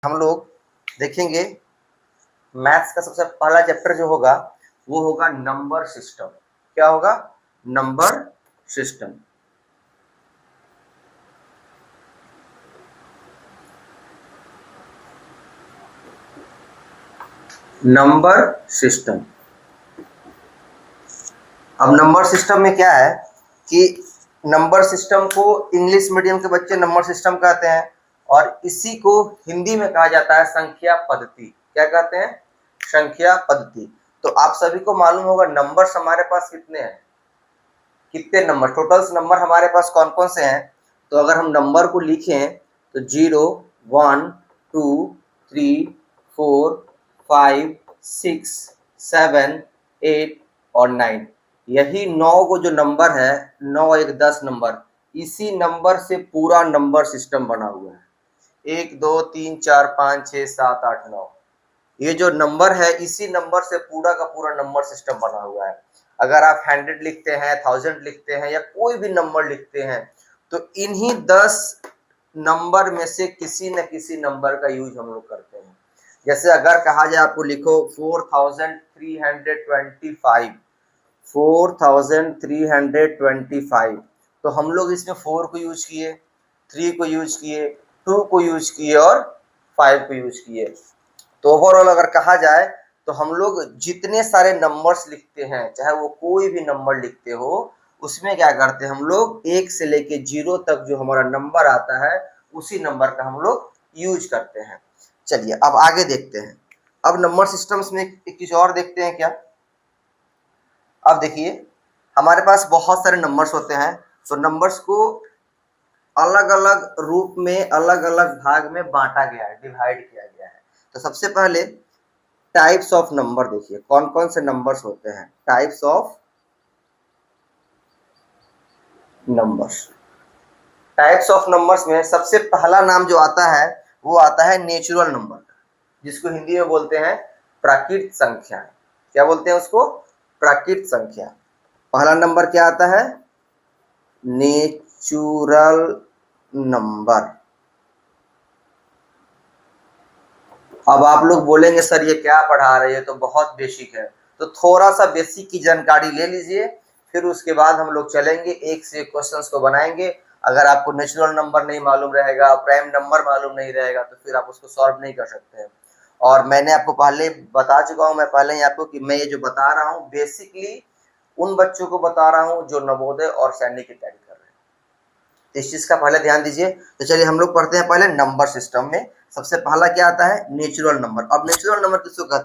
हम लोग देखेंगे मैथ्स का सबसे पहला चैप्टर जो होगा वो होगा नंबर सिस्टम। क्या होगा? Number system. Number system. अब नंबर सिस्टम में क्या है कि नंबर सिस्टम को इंग्लिश मीडियम के बच्चे नंबर सिस्टम कहते हैं और इसी को हिंदी में कहा जाता है संख्या पद्धति। क्या कहते हैं? संख्या पद्धति। तो आप सभी को मालूम होगा नंबर्स हमारे पास कितने हैं, कितने नंबर, टोटल्स नंबर हमारे पास कौन कौन से हैं। तो अगर हम नंबर को लिखें तो 0, 1, 2, 3, 4, 5, 6, 7, 8 और 9। यही 9 को जो नंबर है, 9 1 10 नंबर, इसी नंबर से पूरा नंबर सिस्टम बना हुआ है। 1 2 3 4 5 6 7 8 9, ये जो नंबर है इसी नंबर से पूरा का पूरा नंबर सिस्टम बना हुआ है। अगर आप 100 लिखते हैं, 1000 लिखते हैं या कोई भी नंबर लिखते हैं तो इन्हीं 10 नंबर में से किसी न किसी नंबर का यूज हम लोग करते हैं। जैसे अगर कहा जाए आपको लिखो 4325, 4325, तो हम लोग इसमें 4 को यूज किए, 3 को यूज किए, 2 को यूज किए और 5 को यूज किए। तो ओवरऑल अगर कहा जाए तो हम लोग जितने सारे नंबर्स लिखते हैं, चाहे वो कोई भी नंबर लिखते हो, उसमें क्या करते हैं हम लोग 1 से लेके 0 तक जो हमारा नंबर आता है उसी नंबर का हम लोग यूज करते हैं। चलिए अब आगे देखते हैं। अब नंबर सिस्टम्स में एक चीज और देखते हैं क्या। अब देखिए हमारे पास बहुत सारे नंबर्स होते हैं, तो नंबर्स को अलग अलग रूप में अलग अलग भाग में बांटा गया है, डिवाइड किया गया है। तो सबसे पहले टाइप्स ऑफ नंबर देखिए कौन कौन से नंबर्स होते हैं। Types of numbers. Types of numbers में सबसे पहला नाम जो आता है वो आता है नेचुरल नंबर, जिसको हिंदी में बोलते हैं प्राकृत संख्या। क्या बोलते हैं उसको? प्राकृत संख्या। पहला नंबर क्या आता है? Natural number. अब आप लोग बोलेंगे सर ये क्या पढ़ा रहे हैं, तो बहुत बेसिक है। तो थोड़ा सा बेसिक की जानकारी ले लीजिए, फिर उसके बाद हम लोग चलेंगे एक से एक क्वेश्चंस को बनाएंगे। अगर आपको नेचुरल नंबर नहीं मालूम रहेगा, प्राइम नंबर मालूम नहीं रहेगा, तो फिर आप उसको सॉल्व नहीं कर सकते हैं। और मैंने आपको पहले बता चुका हूँ, मैं पहले ही आपको कि मैं ये जो बता रहा हूँ बेसिकली उन बच्चों को बता रहा हूँ जो नवोदय और सैनिक की तैयारी कर रहे हैं। तो इस चीज का पहले ध्यान दीजिए। तो चलिए हम लोग पढ़ते हैं पहले नंबर सिस्टम में। सबसे पहला क्या आता है? Natural number. अब नेचुरल नंबर किसको कहते हैं?